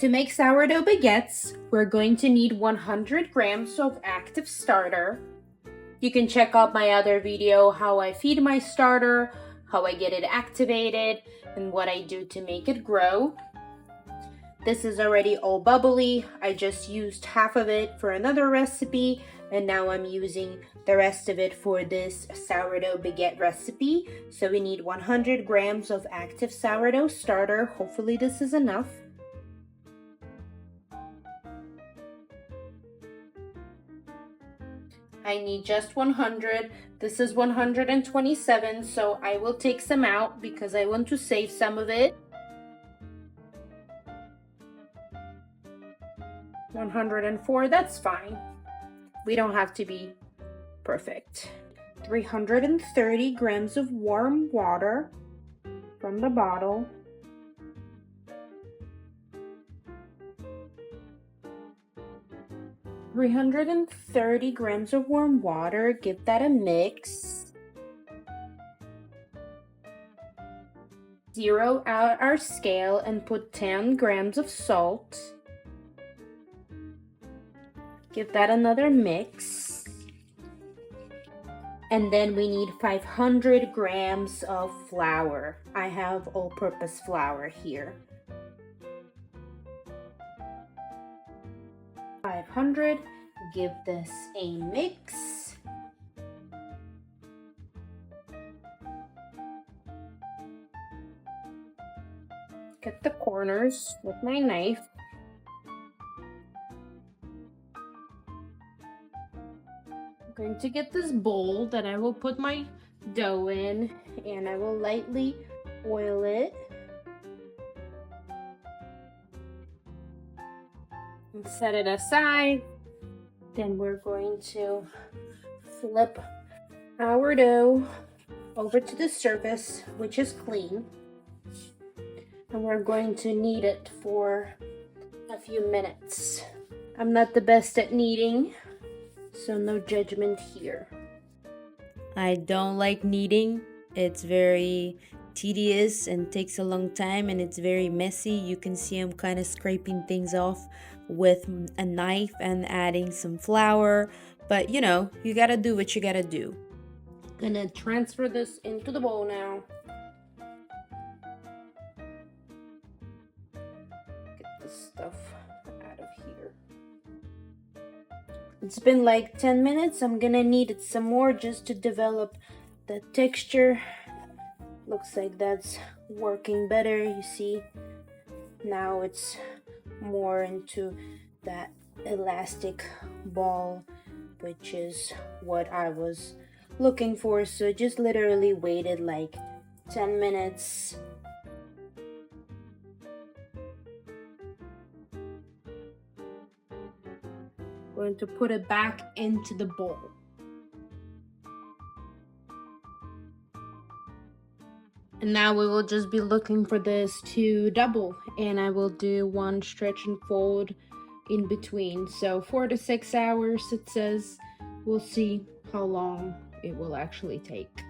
To make sourdough baguettes, we're going to need 100 grams of active starter. You can check out my other video how I feed my starter, how I get it activated, and what I do to make it grow. This is already all bubbly. I just used half of it for another recipe, and now I'm using the rest of it for this sourdough baguette recipe. So we need 100 grams of active sourdough starter. Hopefully this is enough. I need just 100. This is 127, so I will take some out because I want to save some of it. 104, that's fine. We don't have to be perfect. 330 grams of warm water from the bottle. $330 grams of warm water. Give that a mix. Zero out our scale and put 10 grams of salt. Give that another mix. And then we need 500 grams of flour. I have all-purpose flour here. 500. Give this a mix. Cut the corners with my knife. I'm going to get this bowl that I will put my dough in, and I will lightly oil it. And set it aside. Then we're going to flip our dough over to the surface, which is clean. And we're going to knead it for a few minutes. I'm not the best at kneading, so no judgment here. I don't like kneading. It's very tedious and takes a long time, and it's very messy. You can see I'm kind of scraping things off with a knife and adding some flour, but you know, you gotta do what you gotta do. Gonna transfer this into the bowl now. Get this stuff out of here. It's been like 10 minutes. I'm gonna knead it some more just to develop the texture. Looks like that's working better. You see, now it's more into that elastic ball, which is what I was looking for. So just literally waited like 10 minutes. Going to put it back into the bowl. And now we will just be looking for this to double, and I will do one stretch and fold in between. So 4 to 6 hours it says. We'll see how long it will actually take.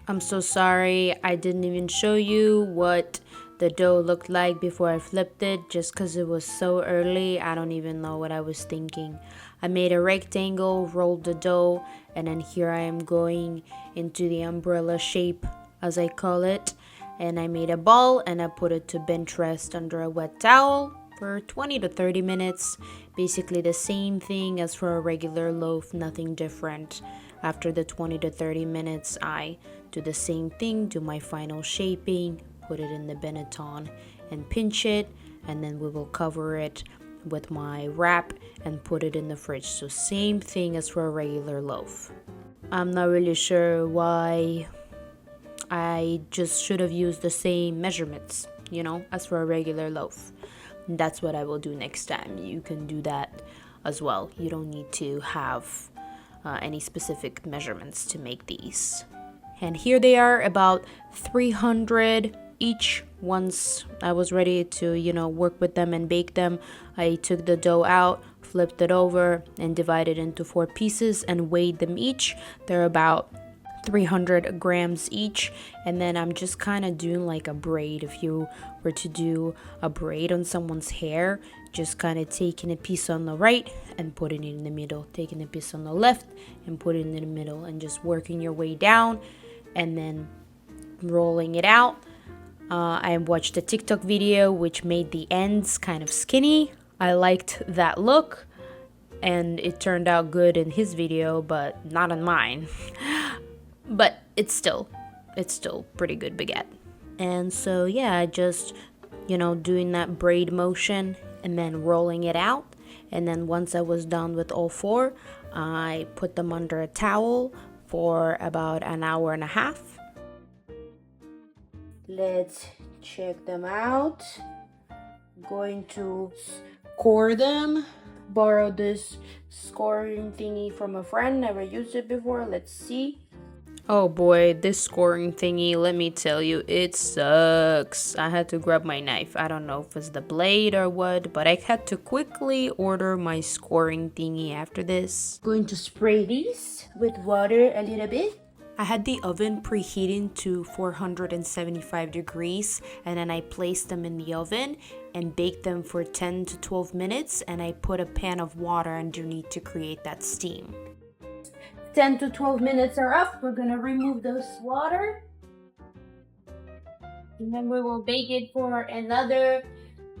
I'm so sorry I didn't even show you what the dough looked like before I flipped it, just because it was so early. I don't even know what I was thinking. I made a rectangle, rolled the dough, and then here I am going into the umbrella shape, as I call it. And I made a ball and I put it to bench rest under a wet towel for 20 to 30 minutes. Basically the same thing as for a regular loaf, nothing different. After the 20 to 30 minutes, I do the same thing, do my final shaping, put it in the Benetton and pinch it, and then we will cover it with my wrap and put it in the fridge. So same thing as for a regular loaf. I'm not really sure why I just should have used the same measurements, you know, as for a regular loaf. And that's what I will do next time. You can do that as well. You don't need to have any specific measurements to make these. And here they are, about 300 each. Once I was ready to, you know, work with them and bake them, I took the dough out, flipped it over, and divided into 4 pieces and weighed them each. They're about 300 grams each, and then I'm just kind of doing like a braid. If you were to do a braid on someone's hair, just kind of taking a piece on the right and putting it in the middle, taking a piece on the left and putting it in the middle, and just working your way down and then rolling it out. I watched a TikTok video which made the ends kind of skinny. I liked that look, and it turned out good in his video, but not on mine. But it's still pretty good baguette. And so yeah, just, doing that braid motion and then rolling it out. And then once I was done with all four, I put them under a towel for about an hour and a half. Let's check them out. I'm going to score them. Borrowed this scoring thingy from a friend, never used it before. Let's see. Oh boy, this scoring thingy, let me tell you, it sucks. I had to grab my knife. I don't know if it's the blade or what, but I had to quickly order my scoring thingy after this. Going to spray these with water a little bit. I had the oven preheating to 475 degrees, and then I placed them in the oven and baked them for 10 to 12 minutes, and I put a pan of water underneath to create that steam. 10 to 12 minutes are up. We're gonna remove this water. And then we will bake it for another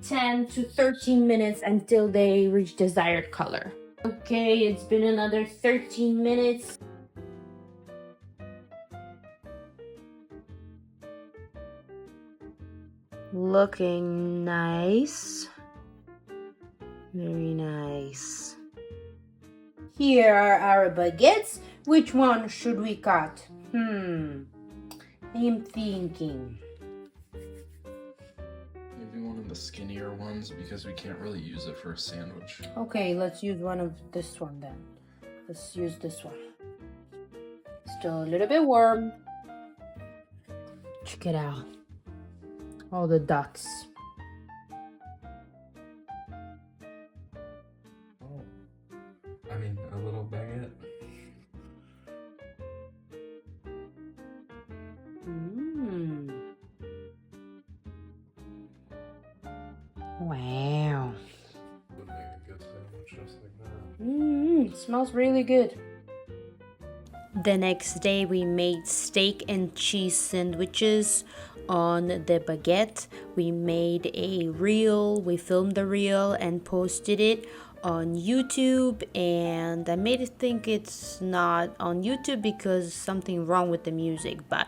10 to 13 minutes until they reach desired color. Okay, it's been another 13 minutes. Looking nice. Very nice. Here are our baguettes. Which one should we cut? I'm thinking. Maybe one of the skinnier ones, because we can't really use it for a sandwich. Okay, let's use one of this one then. Let's use this one. Still a little bit warm. Check it out. All the dots. Oh, I mean, a little baguette. Wow. Would make a good sandwich just like that. It smells really good. The next day we made steak and cheese sandwiches on the baguette. We made a reel, we filmed the reel and posted it on YouTube, and I made it think it's not on YouTube because something wrong with the music, but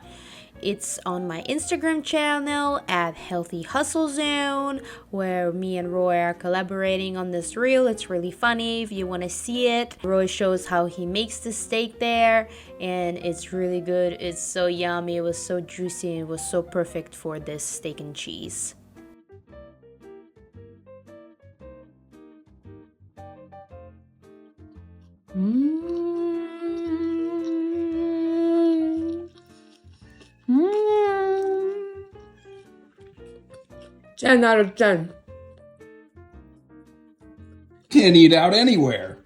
it's on my Instagram channel at Healthy Hustle Zone, where me and Roy are collaborating on this reel. It's really funny if you want to see it. Roy shows how he makes the steak there, and it's really good. It's so yummy. It was so juicy. It was so perfect for this steak and cheese. Mmm. 10 out of 10. Can't eat out anywhere.